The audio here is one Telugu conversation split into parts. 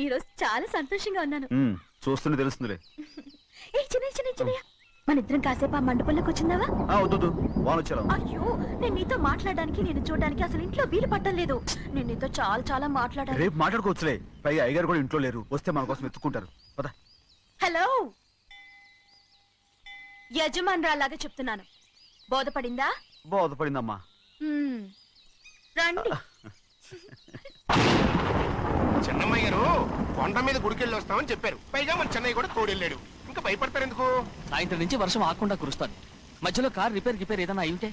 ఈరోజు చాలా సంతోషంగా ఉన్నాను. చూస్తూనే తెలుస్తుందిలే. ఏ చిన్నయ్య మన ఇద్దరం కాసేపు ఆ మండపంలోకి వచ్చిందావా? వద్దు వాళ్ళు. అయ్యో, నేను నీతో మాట్లాడడానికి నేను చూడడానికి అసలు ఇంట్లో వీలు పట్టలేదు. నేను నీతో చాలా చాలా మాట్లాడాలి. రేపు మాట్లాడుకోవచ్చులే. పైగా అయ్యగారు కూడా ఇంట్లో లేరు. వస్తే మన కోసం ఎత్తుకుంటారు. పద. హలో, యజమానురాలాగా చెప్తున్నాను, బోధపడిందా? బోధపడిందమ్మా. రండి. చిన్నమ్మాయి గారు కొండ మీద గుడికెళ్ళి వస్తామని చెప్పారు. పైగా మన చెన్నయ్య కూడా తోడెళ్ళాడు. ఇంకా భయపడతారు ఎందుకు? సాయంత్రం నుంచి వర్షం ఆకుండా కురుస్తాను. మధ్యలో కార్ రిపేర్ ఏదైనా అయి ఉంటే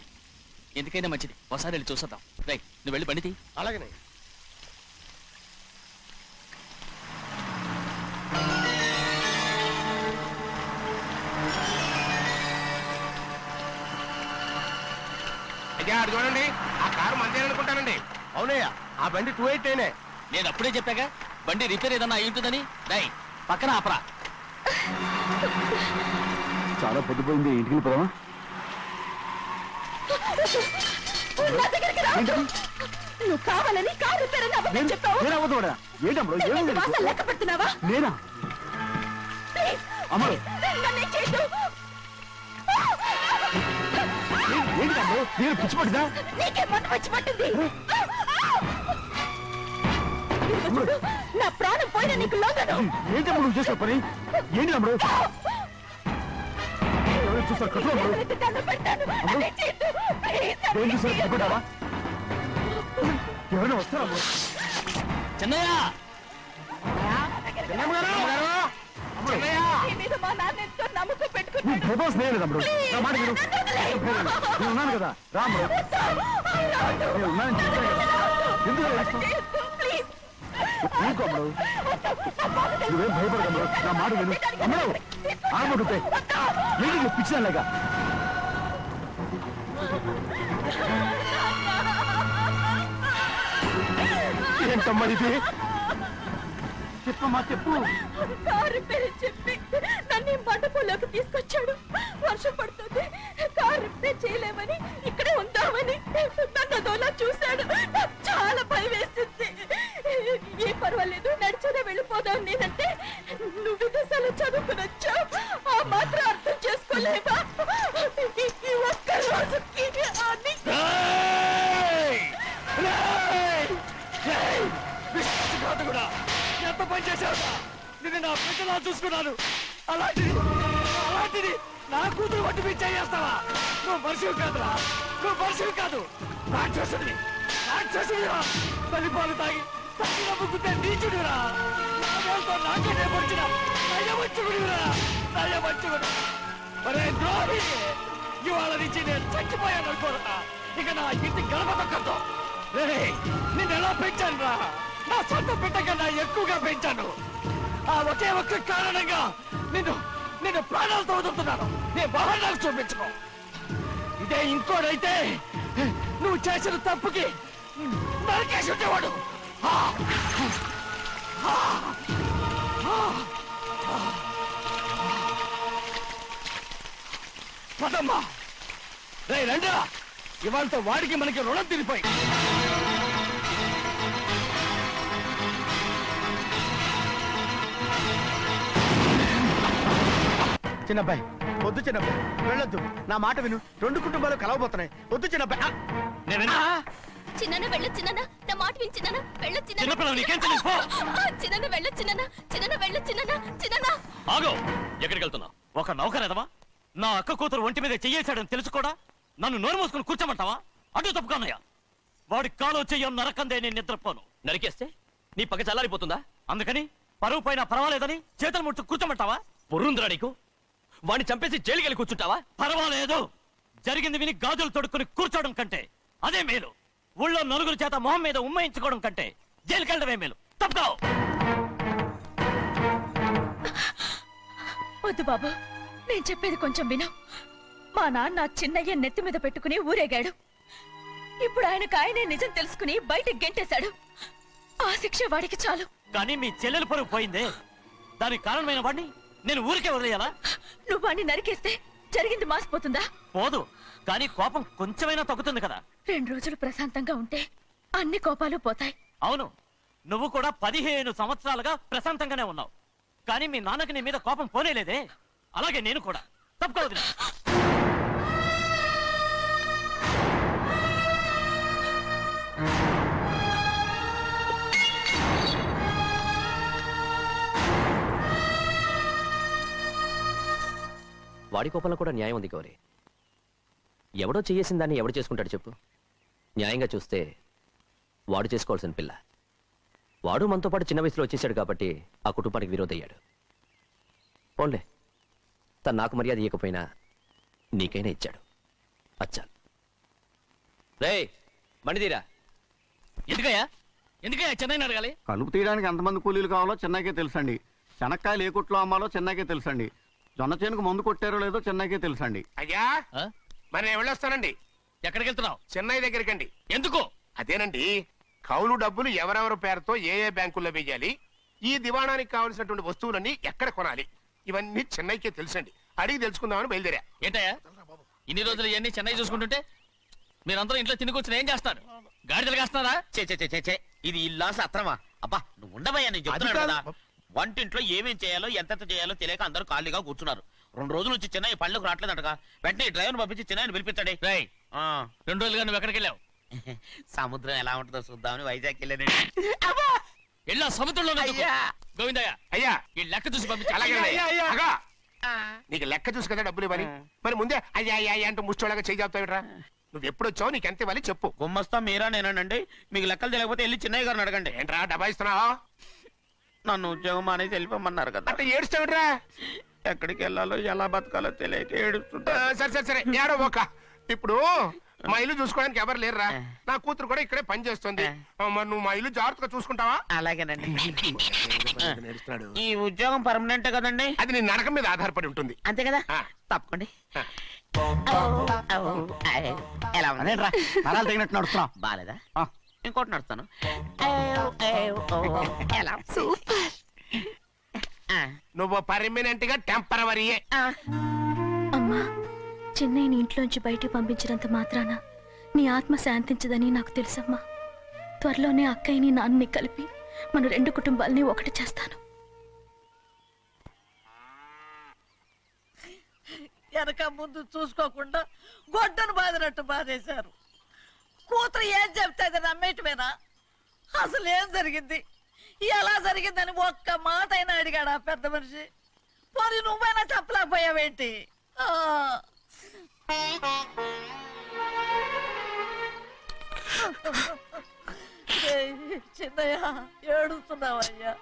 ఎందుకైనా మంచిది ఒకసారి వెళ్ళి చూసేద్దాం. రైట్, నువ్వు వెళ్ళి బండితి. అలాగనే. అయ్యా, అది చూడండి, ఆ కారు మందే అనుకుంటానండి. అవునయ్యా, ఆ బండి 288. నేను అప్పుడే చెప్పాగా బండి రిపేర్ ఏదన్నా అయి ఉంటుందని. రైట్, పక్కన ఆపరా. చాలా పొద్దుపోయింది, ఇంటికి పోదామా? నువ్వు కావాలని కారు రిపేర్ అని అబద్ధం చెప్పావు. లెక్క పెడుతున్నావా? నేనా? అమ్మడు పిచ్చి పట్టిందా? నీకే మొట్ట పిచ్చి పట్టింది. నా ప్రాణం పోయిన నీకు లోగను. ఏంటమ్మ నువ్వు చేసే పని? ఏంటి అమ్మడు? చూస్తారు కట్టు. ఏం చూసారు? పట్టుకుంటావా? ఎవరైనా వస్తారా? చెన్నయ్య, నమ్మకం పెట్టుకున్నాను కదా. రాముడు ఎందుకు నువ్వేం భయపడదు. నా మాట విను. అమ్మడు ఆడబడుతే ఏంటి పిచ్చిదాలేగా? ఏంటమ్మా ఇది? చెప్పమ్మా, చెప్పు. కారు పేరు చెప్పి నన్ను మండపంలోకి తీసుకొచ్చాడు. వర్షం పడుతుంది, కారు రిపేర్ చేయలేమని ఇక్కడే ఉందామని నన్ను అదోలా చూశాడు. చాలా భయం వేసింది. ఏ పర్వాలేదు, నడిచేదే వెళ్ళిపోదాం నేనంటే, నువ్వు విదేశాలు చదువుకుని వచ్చావు, ఆ మాత్రం అర్థం చేసుకోలేవా? ఈ ఒక్క రోజుకి ఎంత పని చేశావురా? నిన్ను నా బిడ్డలా చూసుకున్నాను. అలాంటిది నా కూతురు వడ్డీ మీద చేస్తావా? నువ్వు మనిషివి కాదురా, నువ్వు మనిషివి కాదు, రాక్షసుడివి. తల్లిపాలు తాగి నమ్ముకుంటే నీచుడిరా. నాకేనే పొడిచిన నయవంచుకుడిరా. ఒరే ద్రోహి, ఇవాళ నుంచి నేను చచ్చిపోయాను అనుకోరా. ఇక నా ఇంటి గడప తొక్కతో. నిన్ను ఎలా పెంచాను రా? నా సొంత బిడ్డ కన్నా ఎక్కువగా పెంచాను. ఆ ఒకే ఒక్క కారణంగా నిన్ను ప్రాణాలతో వదులుతున్నాను. నేను బహానాలు చూపించుకో. ఇదే ఇంకోడైతే నువ్వు చేసిన తప్పుకి నరికేసి ఉండేవాడు. పదమ్మా, రే రండిరా. ఇవాళతో వాడికి మనకి రుణం తిరిగిపోయి. చిన్నబ్బాయి వద్దు, చిన్నబ్బాయి వెళ్ళొద్దు. నా మాట విను. 2 కుటుంబాలు కలవబోతున్నాయి. వద్దు చిన్నబ్బాయి. చిన్న వెళ్ళొచ్చినా, నా మాట విని చిన్న వెళ్ళొచ్చినా. ఆగో, ఎక్కడికి వెళ్తున్నావు? ఒక నౌకరేదమా నా అక్క కూతురు ఒంటి మీద చెయ్యేశాడని తెలుసుకోడా నన్ను నోరు మూసుకుని కూర్చోమంటావా? అటు తప్పుకున్నాయా? వాడి కాలో చెయ్యం నరకందే నేను నిద్రపోను. నరికేస్తే నీ పక్క చల్లారిపోతుందా? అందుకని పరువు పైన పర్వాలేదని చేతులు ముట్టు కూర్చోమంటావా? పొర్రుందిరా నీకు? వాడిని చంపేసి జైలుకెళ్ళి కూర్చుంటావా? పర్వాలేదు, జరిగింది విని గాజులు తొడుక్కుని కూర్చోవడం కంటే అదే మేలు. ఊళ్ళో నలుగురు చేత మొహం మీద ఉమ్మయించుకోవడం కంటే జైలుకెళ్ళడమే మేలు. తప్పుకో. వద్దు బాబు, నేను చెప్పేది కొంచెం విను. మా నాన్న చిన్నయ్య నెత్తి మీద పెట్టుకుని ఊరేగాడు. ఇప్పుడు ఆయనకు ఆయనే నిజం తెలుసుకుని బయటకు గెంటేశాడు. ఆ శిక్ష వాడికి చాలు. కానీ మీ చెల్లెలు పరువు పోయిందే, దానికి కారణమైన వాడిని నేను ఊరికే వదిలేయాలా? నువ్వు వాడిని నరికేస్తే జరిగింది మాసిపోతుందా? పోదు, కానీ కోపం కొంచెమైనా తగ్గుతుంది కదా. 2 రోజులు ప్రశాంతంగా ఉంటే అన్ని కోపాలు పోతాయి. అవును, నువ్వు కూడా 15 సంవత్సరాలుగా ప్రశాంతంగానే ఉన్నావు. కానీ మీ నాన్నకి నీ మీద కోపం పోనేలేదే. అలాగే నేను కూడా. తప్పుకోవద్దు. వాడి కోపంలో కూడా న్యాయం ఉంది గౌరీ. ఎవడో చేయేసిన దాన్ని ఎవడు చేసుకుంటాడు చెప్పు? న్యాయంగా చూస్తే వాడు చేసుకోవాల్సిన పిల్ల. వాడు మనతో పాటు చిన్న వయసులో వచ్చేసాడు కాబట్టి ఆ కుటుంబానికి విరోధయ్యాడు. పోన్లే, తను నాకు మర్యాద ఇవ్వకపోయినా నీకైనా ఇచ్చాడు. అచ్చా రే మణిదీరా. ఎందుకయ్యా చెన్నైని అడగాలి? కలుపు తీయడానికి ఎంతమంది కూలీలు కావాలో చెన్నైకే తెలుసండి. శనక్కాయలు ఏ కొట్లో అమ్మాలో చెన్నైకే తెలుసండి. జొన్న చేనుకు మందు కొట్టారో లేదో చెన్నైకే తెలుసండి. అయ్యా మరి నేను వెళ్ళొస్తానండి. ఎక్కడికి వెళ్తున్నావు? చెన్నై దగ్గరికండి. ఎందుకు? అదేనండి, కౌలు డబ్బులు ఎవరెవరి పేరుతో ఏ ఏ బ్యాంకుల్లో వేయాలి, ఈ దివాణానికి కావలసినటువంటి వస్తువులన్నీ ఎక్కడ కొనాలి, ఇవన్నీ చెన్నైకే తెలుసండి. అడిగి తెలుసుకుందామని బయలుదేరా. ఏంటయ్యా ఇన్ని రోజులు ఇవన్నీ చెన్నై చూసుకుంటుంటే మీరందరూ ఇంట్లో తిని కూర్చొని ఏం చేస్తారు? గాడిదలు కాస్తున్నారా? చే ఇది ఇల్లా సత్రమా? అబ్బా నువ్వు ఉండవయ్యా, నేను చెప్తున్నాను కదా. వంటింట్లో ఏమేం చేయాలో ఎంతెంత చేయాలో తెలియక అందరూ ఖాళీగా కూర్చున్నారు. 2 రోజుల నుంచి చెన్నై పళ్ళకు రావట్లేదటగా. వెంటనే డ్రైవర్ పంపించి చెన్నైని పిలిపించాడే. 2 రోజులుగా నువ్వు ఎక్కడికి వెళ్ళావు? సముద్రం ఎలా ఉంటుందో చూద్దామని వైజాగ్ వెళ్ళాను. వెళ్ళా సముద్రంలో గోవిందయ్య అయ్యా ఈ లెక్క చూసి పంపించి. అలాగేనండి. అగా, నీకు లెక్క చూసి కదా డబ్బులు ఇవ్వాలి. మరి ముందే అయ్యా అయ్యా అంటూ ముష్టోళ్ళగా చేయి చెప్తావిట్రా. నువ్వు ఎప్పుడు వచ్చావు, నీకు ఎంత ఇవ్వాలి చెప్పు. గుమ్మస్తా మీరా నేనండి. మీకు లెక్కలు తెలియకపోతే వెళ్ళి చిన్నయ్య గారిని అడగండి. ఏంట్రా డబ్బా ఇస్తున్నావా? నన్ను ఉద్యోగం అనేది వెళ్ళిపోమన్నారు కదా. అంటే ఏడుస్తావిట్రా. ఎక్కడికి వెళ్ళాలో ఎలా బతకాలో తెలియక ఏడుస్తుంటా. సరే సరే సరే ఏడో ఒక. ఇప్పుడు మా ఇల్లు చూసుకోవడానికి ఎవరు లేరురా. నా కూతురు కూడా ఇక్కడే పని చేస్తుంది. మరి నువ్వు మా ఇల్లు జాగ్రత్తగా చూసుకుంటావా? అలాగేనండి. నేర్చుకున్నాడు. ఈ ఉద్యోగం పర్మనెంట్ కదండి? అది నీ నరకం మీద ఆధారపడి ఉంటుంది. అంతే కదా. ఆ. తప్పకండి. ఎలా ఉంది? అదేంట్రా నరాలు తగినట్టు నడుస్తున్నావు? బాలేదా? ఆ. ఇంకోటి నడుస్తాను. ఎలా ఉంది? ఆ, నువ్వు పర్మనెంట్ గా టెంపరవరీయే. ఆ. అమ్మా, చెన్నైని ఇంట్లోంచి బయటికి పంపించినంత మాత్రాన నీ ఆత్మ శాంతించదని నాకు తెలుసమ్మా. త్వరలోనే అక్కయ్యని నాన్నని కలిపి మన 2 కుటుంబాలని ఒకటి చేస్తాను. వెనక ముందు చూసుకోకుండా గొడ్డను బాదినట్టు బాధేశారు. కూతురు ఏం చెప్తే అది నమ్మేటమేనా? అసలు ఏం జరిగింది, ఎలా జరిగిందని ఒక్క మాట అయినా అడిగాడు ఆ పెద్ద మనిషి. పోనీ నువ్వైనా చెప్పలేకపోయావేంటి? చిన్నయ్య ఏడుస్తున్నావయ్యా.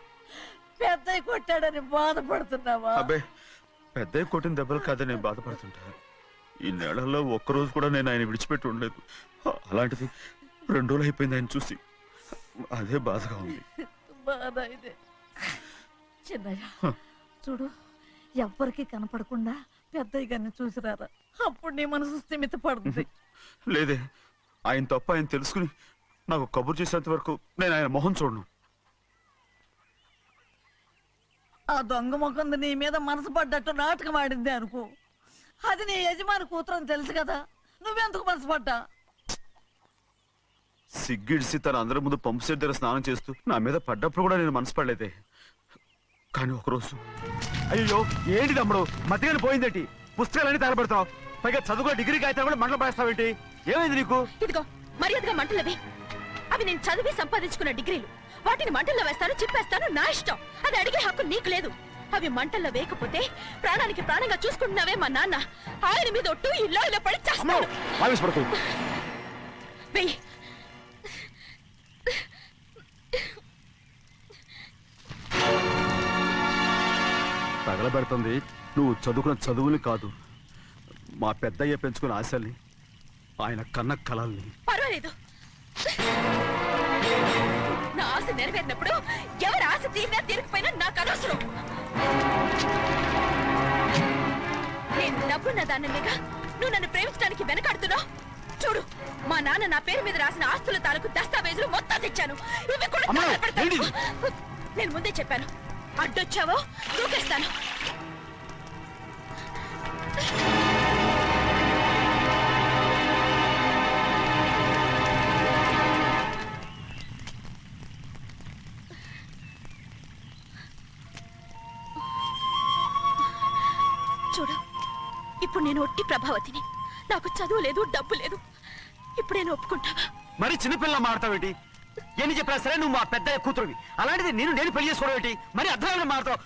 పెద్దయ్య కొట్టాడని బాధపడుతున్నావా? అబ్బే, పెద్ద కొట్టిన దెబ్బలు కాదని నేను బాధపడుతుంటా. ఈ నెలల్లో ఒక్కరోజు కూడా నేను ఆయన విడిచిపెట్టి ఉండలేదు. అలాంటిది 2 రోజులు అయిపోయింది ఆయన చూసి. అదే బాధగా ఉంది. బాధ ఇదే. చిన్నయ్య చూడు, ఎవ్వరికి కనపడకుండా పెద్దయ్య గారిని చూసిరారా. అప్పుడు నీ మనసు స్థిమిత పడుతుంది. లేదే, ఆయన తప్ప ఆయన తెలుసుకుని నాకు కబురు చేసేంత వరకు నేను ఆయన మొహం చూడను. ఆ దొంగ ముఖంది నీ మీద మనసు పడ్డట్టు నాటకం ఆడింది అనుకో. అది నీ యజమాని కూతురు అని తెలుసు కదా, నువ్వెందుకు మనసు పడ్డా? సిగ్గిడిసి తన అందరి ముందు పంపు సెట్ దగ్గర స్నానం చేస్తూ నా మీద పడ్డప్పుడు కూడా నేను మనసు పడలేదే. కానీ ఒకరోజు, అయ్యో ఏంటి తమ్ముడు మధ్యగానే పోయిందేంటి? పుస్తకాలన్నీ తగలబెడతావు, పైగా చదువుకో డిగ్రీ కాగితాలు కూడా మంటలు పడేస్తావేంటి? ఏమైంది నీకు? ఇదిగో మర్యాదగా మంటలవి. అవి నేను చదివి సంపాదించుకున్న డిగ్రీలు. వాటిని మంటల్లో వేస్తాను, చిప్పేస్తాను, నా ఇష్టం. అది అడిగే హక్కు నీకు లేదు. అవి మంటల్లో వేయకపోతే ప్రాణానికి ప్రాణంగా చూసుకుంటున్నావే మా నాన్న. ఆయన మీద ఒట్టు ఇల్లో ఇలా పడి చేస్తాను. వెయ్యి. తగలబెడుతుంది నువ్వు చదువుకున్న చదువుని కాదు, మా పెద్దయ్య పెంచుకున్న ఆశల్ని, ఆయన కన్న కలల్ని. పర్వాలేదు, నా ఆశ నెరవేరినప్పుడు ఎవరి ఆశ తీరినా తీరకపోయినా నాకు అనవసరం. నేను డబ్బున్న దానిగా నువ్వు నన్ను ప్రేమించడానికి వెనకాడుతున్నావు. చూడు, మా నాన్న నా పేరు మీద రాసిన ఆస్తుల తాలూకు దస్తావేజులు మొత్తం తెచ్చాను. ఇవి కూడా తగలబెడతాను. నేను ముందే చెప్పాను, అడ్డొచ్చావో దూకేస్తాను. చూడు, ఇప్పుడు నేను ఒట్టి ప్రభావతిని. నాకు చదువు లేదు, డబ్బు లేదు. ఇప్పుడేను ఒప్పుకుంటావా? మరి చిన్నపిల్ల మాడతావేంటి? ఎన్ని చెప్పినా సరే నువ్వు మా పెద్ద కూతురువి. అలాంటిది నేను పెళ్లి చేసుకోవడం ఏంటి? మరి అర్థమైన మాడతావు.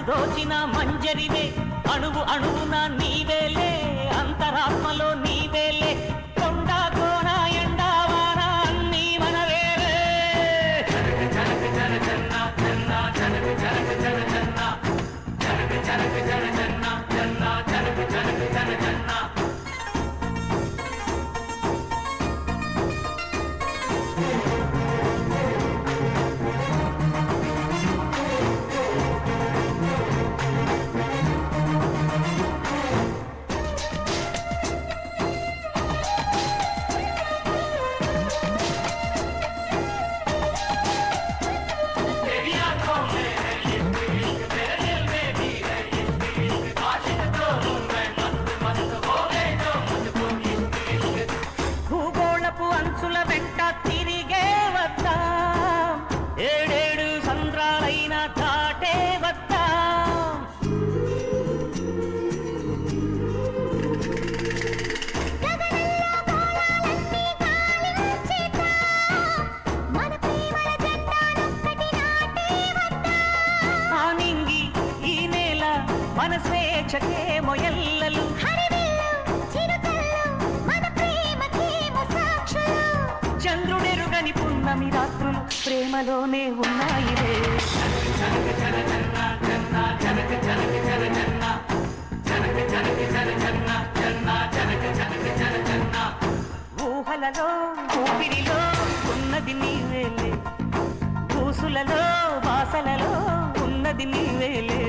దోచిన మంజరివే, అణువు అణువున నీవేలే, అంతరాత్మలో నీవేలే, కొండ కోన ఎండావాన అన్నీ మనవేలే. జనక జనక జన జన్న జన్న జనక జనక జన జన్న జనక జనక జన జన్న జన్న జనక జనక జన జన్న. మన స్వేచ్ఛకే మొయల్లలు, చంద్రుడెరుగని పున్నమి రాత్రులు ప్రేమలోనే ఉన్నాయిలే. జనక జన జన్న జన్న జనక జనక జన జన్న జనక జనక జన జన్న జన్న జనక జనక జన జన్న. ఊహలలో ఊపిరిలో ఉన్నది నీవేలే, ఊసులలో బాసలలో ఉన్నది నీవేలే.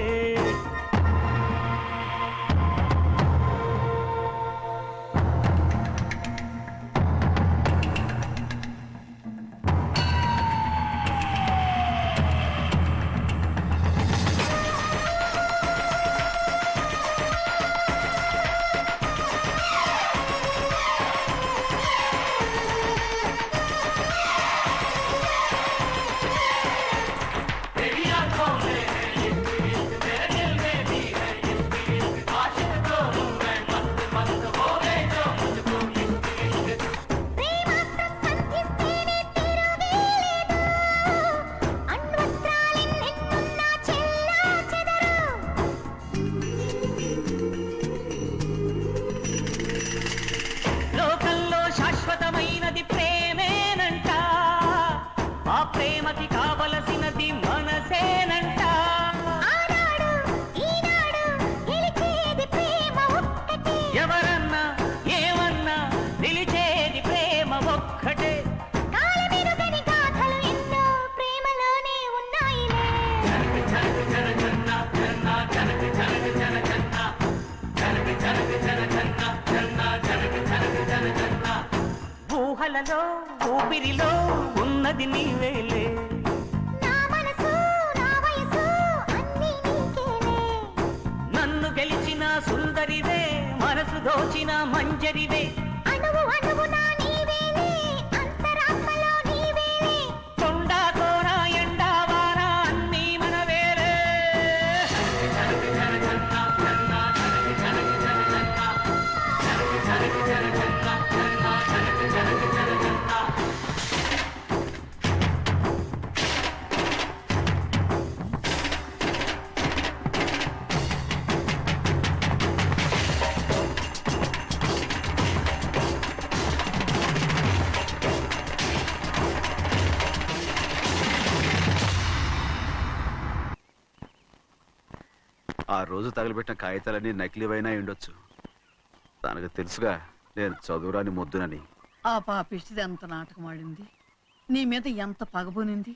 ప్రేమకి కావలసినది మనసేనంట. ఎవరన్నా ఏమన్నా నిలిచేది ప్రేమ ఒక్కటే. జనక జనక జన జన్న జన్న జనక జనక జన జన్న జనక జనక జన జన్న జన్న జనక జనక జన జన్న. ఊహలలో ఊపిరిలో ఉన్నది నీవేలే, నా మనసు నా సుందరివే మనసు దోచిన మంజరివే అణువు అణువునా నీవేలే అంతరాత్మలో నీవేలే కొండ కోన ఎండ వాన అన్నీ మనవేలే ఆ రోజు తగలబెట్టిన కాగితాలన్నీ నకిలీవైనా ఉండొచ్చు. తనకు తెలుసుగా నేను చదువురాని మొద్దునని. ఆ పాపిష్టిది ఎంత నాటకం ఆడింది, నీ మీద ఎంత పగబోనింది.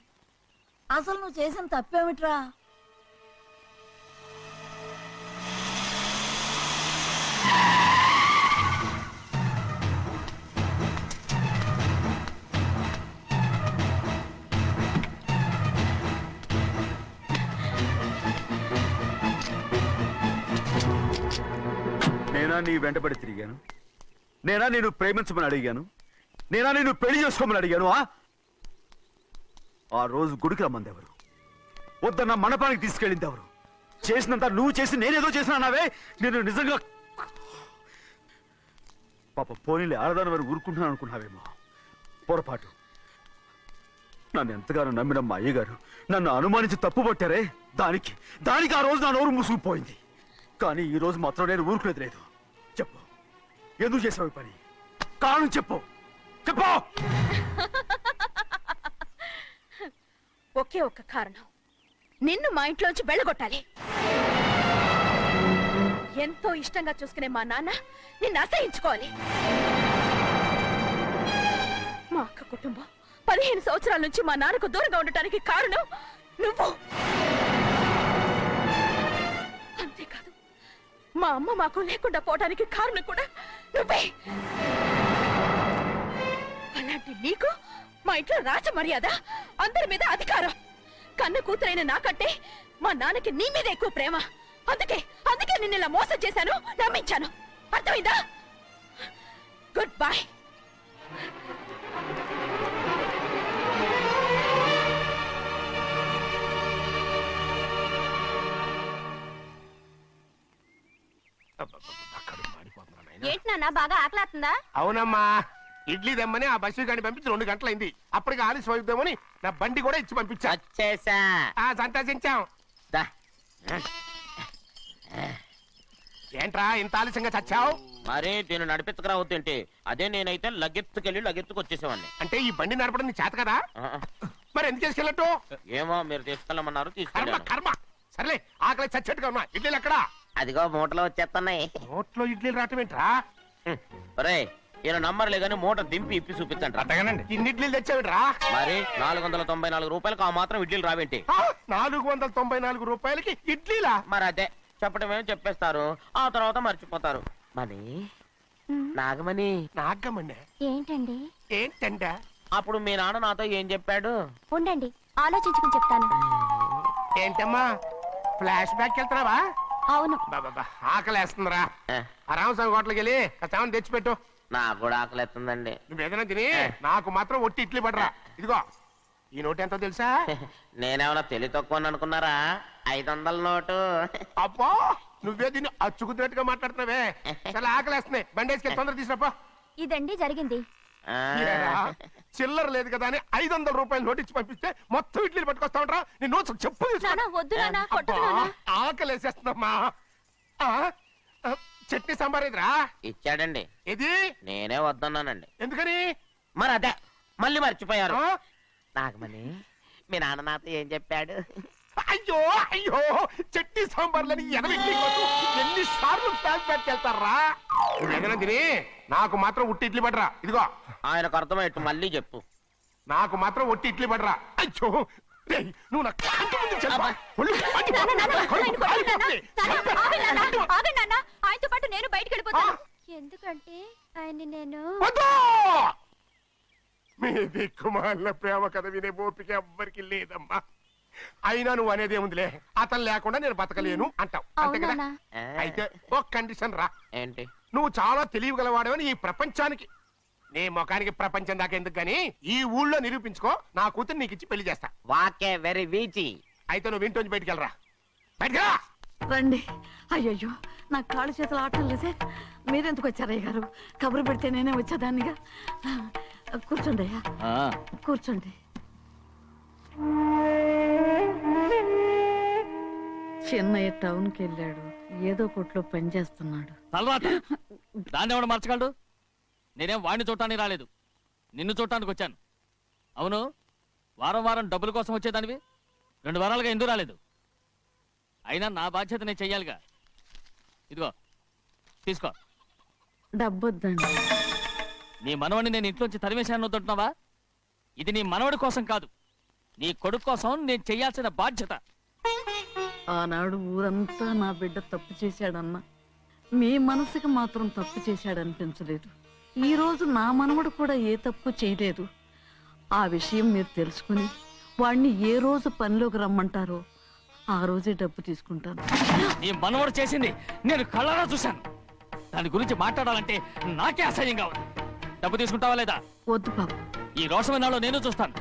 అసలు నువ్వు చేసిన తప్పేమిట్రా? నేనా నీ వెంటబడి తిరిగాను? నేనా నేను ప్రేమించమని అడిగాను? నేనా నేను పెళ్లి చేసుకోమని అడిగాను? ఆ రోజు గుడికి రమ్మంది ఎవరు? వద్దన్న మండపానికి తీసుకెళ్ళింది ఎవరు? చేసినంత నువ్వు చేసి నేనేదో చేసినావే. నేను నిజంగా పాప పోనీలే ఆడదాని వారు ఊరుకుంటున్నాను అనుకున్నావేమో. పొరపాటు. నన్ను ఎంతగానో నమ్మిన మా అయ్యగారు నన్ను అనుమానించి తప్పు పట్టారే. దానికి ఆ రోజు నా నోరు మూసుకుపోయింది. కానీ ఈ రోజు మాత్రం నేను ఊరుకునేది లేదు. చెప్పు, ఎందుకు చేసావు పని? కారణం చెప్పు. చెప్పు. ఒకే ఒక్క కారణం, నిన్ను మా ఇంట్లోంచి వెళ్ళగొట్టాలి. ఎంతో ఇష్టంగా చూసుకునే మా నాన్న నిన్ను అసహించుకోవాలి. మా అక్క కుటుంబం 15 సంవత్సరాల నుంచి మా నాన్నకు దూరంగా ఉండటానికి కారణం నువ్వు. అంతేకాదు, మా అమ్మ మాకు లేకుండా పోవడానికి కారణం కూడా నువ్వే. అలాంటి నీకు మా ఇంట్లో రాజ మర్యాద, అందరి మీద అధికారం. కన్న కూతురైన నాకంటే మా నాన్నకి నీ మీద ఎక్కువ ప్రేమ. అందుకే నిన్ను ఇలా మోసం చేశాను, నమ్మించాను. అర్థమైందా? Good bye. ఏంటి నాన్న, బాగా ఆకలాతుందా? అవునమ్మా, ఇడ్లీ దమ్మని ఆ బస్సు గాని పంపించి 2 గంటలైంది. అప్పటికి ఆలస్యం అవుతామని నా బండి కూడా ఇచ్చి పంపించా. వచ్చేసా. సంతోషించాం. దా. ఏంట్రా ఇంత ఆలస్యంగా చచ్చావు? మరి దీన్ని నడిపెత్తుకురావద్దేంటి? అదే నేనైతే లగెత్తుకెళ్ళి లగెత్తుకు వచ్చేసేవాడిని. అంటే ఈ బండి నడపడం నీ చేత కదా? మరి ఎందుకు చేసుకెళ్ళట్టు? ఏమో మీరు తీసుకెళ్ళమన్నారు, కర్మ తీసుకెళ్ళాను. కర్మ. సర్లే, ఆకలి చచ్చేట్టుగా ఉన్నా. ఇడ్లీలు ఎక్కడా? అదిగో మూటలో వచ్చేస్తున్నాయి. నోట్లో ఇడ్లీలు రావటం ఏంట్రా? ఒరే, ఈయన నంబర్లే గానీ మూట దింపి ఇప్పి చూపించండి. అట్టగానండి. ఇన్ని ఇడ్లీలు తెచ్చావిడ్రా? మరి 494 రూపాయలకు ఆ మాత్రం ఇడ్లీలు రావేంటి? 494 రూపాయలకి ఇడ్లీలా? మరి అదే చెప్పడమేమో చెప్పేస్తారు, ఆ తర్వాత మర్చిపోతారు. మనీ నాగమణి. నాగమణి ఏంటండి? ఏంటంట? అప్పుడు మీ నాన్న నాతో ఏం చెప్పాడు? ఉండండి, ఆలోచించుకుని చెప్తాను. ఏంటమ్మా, ఫ్లాష్ బ్యాక్ వెళ్తున్నావా? అవును. బాబా ఆకలేస్తుందిరా. ఆ రామస్వామి హోటల్కి వెళ్ళి కాస్త తెచ్చిపెట్టు. నాకు కూడా ఆకలిస్తుందండి. నువ్వేదైనా తిని నాకు మాత్రం ఒట్టి ఇడ్లీ పడరా. ఇదిగో, ఈ నోటు ఎంతో తెలుసా? నేనేమన్నా తెలివి తక్కువ అనుకున్నారా? 500 నోటు. అబ్బో, నువ్వే దీన్ని అచ్చుకుతున్నట్టుగా మాట్లాడుతున్నావే. చాలా ఆకలేస్తున్నాయి, బండేసుకెళ్ళి తొందర తీసినప్ప. ఇదండి జరిగింది. చిల్లర లేదు కదా అని 500 రూపాయలు నోటు ఇచ్చి పంపిస్తే మొత్తం ఇడ్లీలు పట్టుకొస్తా ఉంటా. నీ నోట్స్ చెప్పు. ఆకలేసేస్తుందమ్మా. చట్నీ సాంబార్ ఇదిరా? ఇచ్చాడండి. ఇది నేనే వద్దన్నానండి. ఎందుకని? మరి అదే మళ్ళీ మర్చిపోయారు. నాగమణి, మీ నాన్న నాతో ఏం చెప్పాడు? అయ్యో అయ్యో, చట్నీ సాంబార్లని ఎన్ని సార్లు ప్యాక్ పెట్టుకెళ్తారా? నువ్వేదైనా తిని నాకు మాత్రం ఉట్టి ఇడ్లీ పడరా. ఇదిగో, ఆయనకు అర్థమయ్యట్టు మళ్ళీ చెప్పు. నాకు మాత్రం ఒట్టి ఇడ్లీ పడరా. అయ్యో, నువ్వు నా కంటి ముందు చెప్పా. ఆయనతో పాటు నేను బయటకు వెళ్ళిపోతాను. ఎందుకంటే ఆయన నేను మీ దిక్కుమాల ప్రేమ కథ వినే ఓపిక ఎవ్వరికి లేదమ్మా. అయినా నువ్వు అనేది ఏముందిలే, అతను లేకుండా నేను బతకలేను అంటావు అంతే కదా. అయితే ఓ కండిషన్ రా. ఏంటి? నువ్వు చాలా తెలియగలవాడవని ఈ ప్రపంచానికి, నీ ముఖానికి ప్రపంచం దాకా ఎందుకు గానీ ఈ ఊళ్ళో నిరూపించుకో. నా కూతురు నీకు ఇచ్చి పెళ్లి చేస్తా. వాకే వెరీ వీచి. అయితే నువ్వు ఇంటి నుంచి బయటికి వెళ్ళరా. బయటకెళ్ళా. రండి. అయ్యయ్యో నా కాళ్ళు చేతులు ఆటం లేదే. మీరెందుకు వచ్చారయ్య గారు? కబురు పెడితే నేనే వచ్చేదాన్నిగా. కూర్చోండి అయ్యా, కూర్చోండి. చిన్నయ్య టౌన్కి వెళ్ళాడు, ఏదో కొట్లో పని చేస్తున్నాడు. దాన్ని ఎవడు మార్చగలడు? నేనేం వాడిని చూడటానికి రాలేదు, నిన్ను చూడటానికి వచ్చాను. అవును, వారం వారం డబ్బుల కోసం వచ్చేదానివి 2 వారాలుగా ఎందుకు రాలేదు? అయినా నా బాధ్యత నేను చెయ్యాలిగా. ఇదిగో తీసుకో. డబ్బొద్దండి. నీ మనవడిని నేను ఇంట్లోంచి తరిమేశాను వద్దంటున్నావా? ఇది నీ మనవడి కోసం కాదు, నీ కొడుకు కోసం నేను చెయ్యాల్సిన బాధ్యత. ఆనాడు ఊరంతా నా బిడ్డ తప్పు చేశాడన్నా, మీ మనసుకి మాత్రం తప్పు చేశాడనిపించలేదు. ఈ రోజు నా మనవడు కూడా ఏ తప్పు చేయలేదు. ఆ విషయం మీరు తెలుసుకుని వాణ్ణి ఏ రోజు పనిలోకి రమ్మంటారో ఆ రోజే డబ్బు తీసుకుంటాను. నీ మనవడు చేసింది నేను కళ్ళారా చూశాను. దాని గురించి మాట్లాడాలంటే నాకే అసహ్యంగా ఉంది. డబ్బు తీసుకుంటావా లేదా? వద్దు బాబు. ఈ రోషమైనాలో నేను చూస్తాను.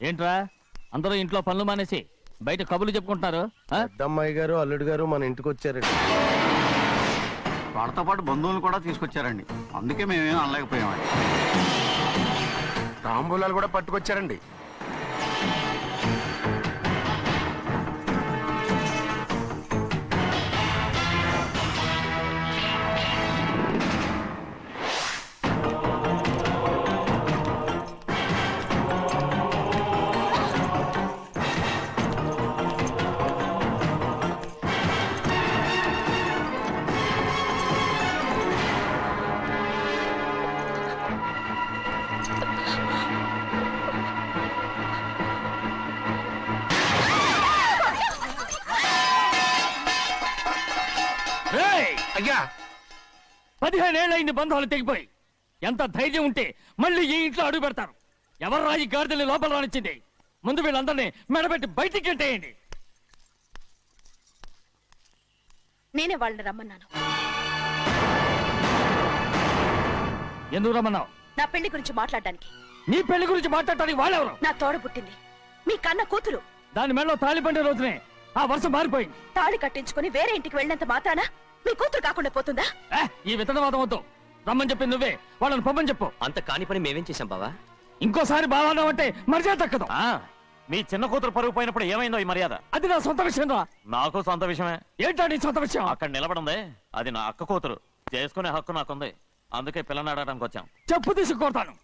ఏంట్రా అందరూ ఇంట్లో పనులు మానేసి బయట కబుర్లు చెప్పుకుంటున్నారు? పెద్దమ్మాయి గారు అల్లుడు గారు మన ఇంటికి వచ్చారండి. వాళ్ళతో పాటు బంధువులు కూడా తీసుకొచ్చారండి, అందుకే మేమేం అనలేకపోయామండి. తాంబూలాలు కూడా పట్టుకొచ్చారండి. అయ్యా 15 ఏళ్ళైంది బంధాలు తెగిపోయి. ఎంత ధైర్యం ఉంటే మళ్ళీ ఈ ఇంట్లో అడుగు పెడతారు? ఎవరు రాయి గాడిదల్ని లోపల రానిచ్చింది? ముందు వీళ్ళందరినీ మెడబెట్టి బయటికి గెంటేయండి. నేనే వాళ్ళని రమ్మన్నాను. ఎందుకు రమ్మన్నావు? నా పెళ్లి గురించి మాట్లాడడానికి. నీ పెళ్లి గురించి మాట్లాడటానికి వాళ్ళెవరు? నా తోడ పుట్టింది, మీ కన్న కూతురు. దాని మెడలో తాళి పండే రోజునే ఆ వర్షం మారిపోయింది. తాళి కట్టించుకుని వేరే ఇంటికి వెళ్ళినంత మాత్రాన మీ కూతురు కాకుండా పోతుందా? ఈ విత్తనవాదం వద్దు. రమ్మని చెప్పి నువ్వే, వాళ్ళని పంపని చెప్పు. అంత కాని పని మేమేం చేశాం బావా? ఇంకోసారి బావాన్నావు అంటే మర్యాద తక్కదు. మీ చిన్న కూతురు పరుగు పోయినప్పుడు ఏమైందో ఈ మర్యాద? అది నా సొంత విషయం రా. నాకు సొంత విషయమే. ఏంటో నీ సొంత విషయం? అక్కడ నిలబడిందే అది నా అక్క కూతురు, చేసుకునే హక్కు నాకుంది. అందుకే పిల్లని అడగడానికి వచ్చాం. చెప్పు తీసుకొడతాను.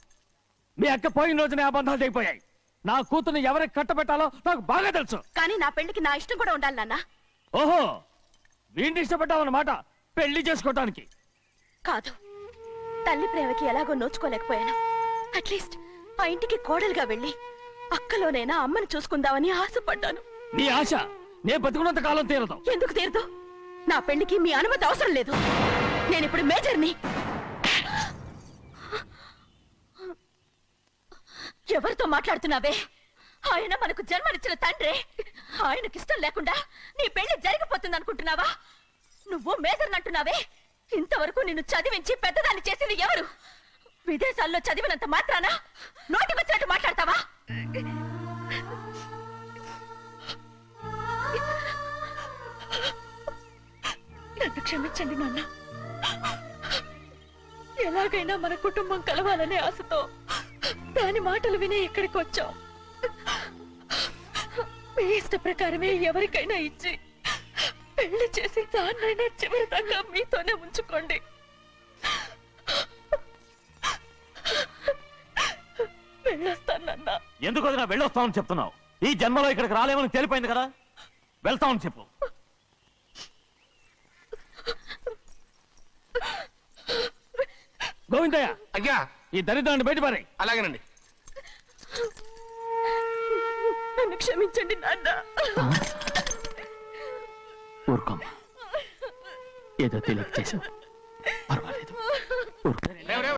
మీ అక్క పోయిన రోజునే ఆ బంధాలు తెగిపోయాయి. నా కూతుర్ని ఎవరికి కట్టబెట్టాలో నాకు బాగా తెలుసు. కానీ నా పెళ్లికి నా ఇష్టం కూడా ఉండాలి నాన్న. ఓహో, వీడిని ఇష్టపడ్డావన్నమాట పెళ్లి చేసుకోవటానికి? కాదు, తల్లి ప్రేమకి ఎలాగో నోచుకోలేకపోయాను. అట్లీస్ట్ ఆ ఇంటికి కోడలుగా వెళ్ళి అక్కలోనైనా అమ్మని చూసుకుందామని ఆశపడ్డాను. నీ ఆశ నే బతుకున్నంత కాలం తీరదు. ఎందుకు తీరదు? నా పెళ్లికి మీ అనుమతి అవసరం లేదు. నేనిప్పుడు మేజర్ని. ఎవరితో మాట్లాడుతున్నావే? ఆయన మనకు జన్మనిచ్చిన తండ్రే. ఆయనకిష్టం లేకుండా నీ పెళ్లి జరిగిపోతుంది అనుకుంటున్నావా? నువ్వు మేజర్ అంటున్నావే. ఇంతవరకు నిన్ను చదివించి పెద్దదాన్ని చేసింది ఎవరు? విదేశాల్లో చదివినంత మాత్రాన నోటి వచ్చినట్టు మాట్లాడతావా? నన్ను క్షమించండి నాన్న. ఎలాగైనా మన కుటుంబం కలవాలనే ఆశతో దాని మాటలు వినే ఇక్కడికి వచ్చాం. మీ ఇష్ట ప్రకారమే ఎవరికైనా ఇచ్చి పెళ్లి చేసి దాన్నైనా చివరి దాకా మీతోనే ఉంచుకోండి. వెళ్ళొస్తానన్నా. ఎందుకు వదినా వెళ్ళొస్తామని చెప్తున్నావు? ఈ జన్మలో ఇక్కడికి రాలేమని తెలిపోయింది కదా, వెళ్తామని చెప్పు. గోవిందయ్య, అయ్యా ఈ దరిద్రాన్ని బయటపడే. అలాగేనండి. నన్ను క్షమించండి నాన్న. ఊరుకోమ్మా, ఏదో తెలియక చేసావు, పర్వాలేదు.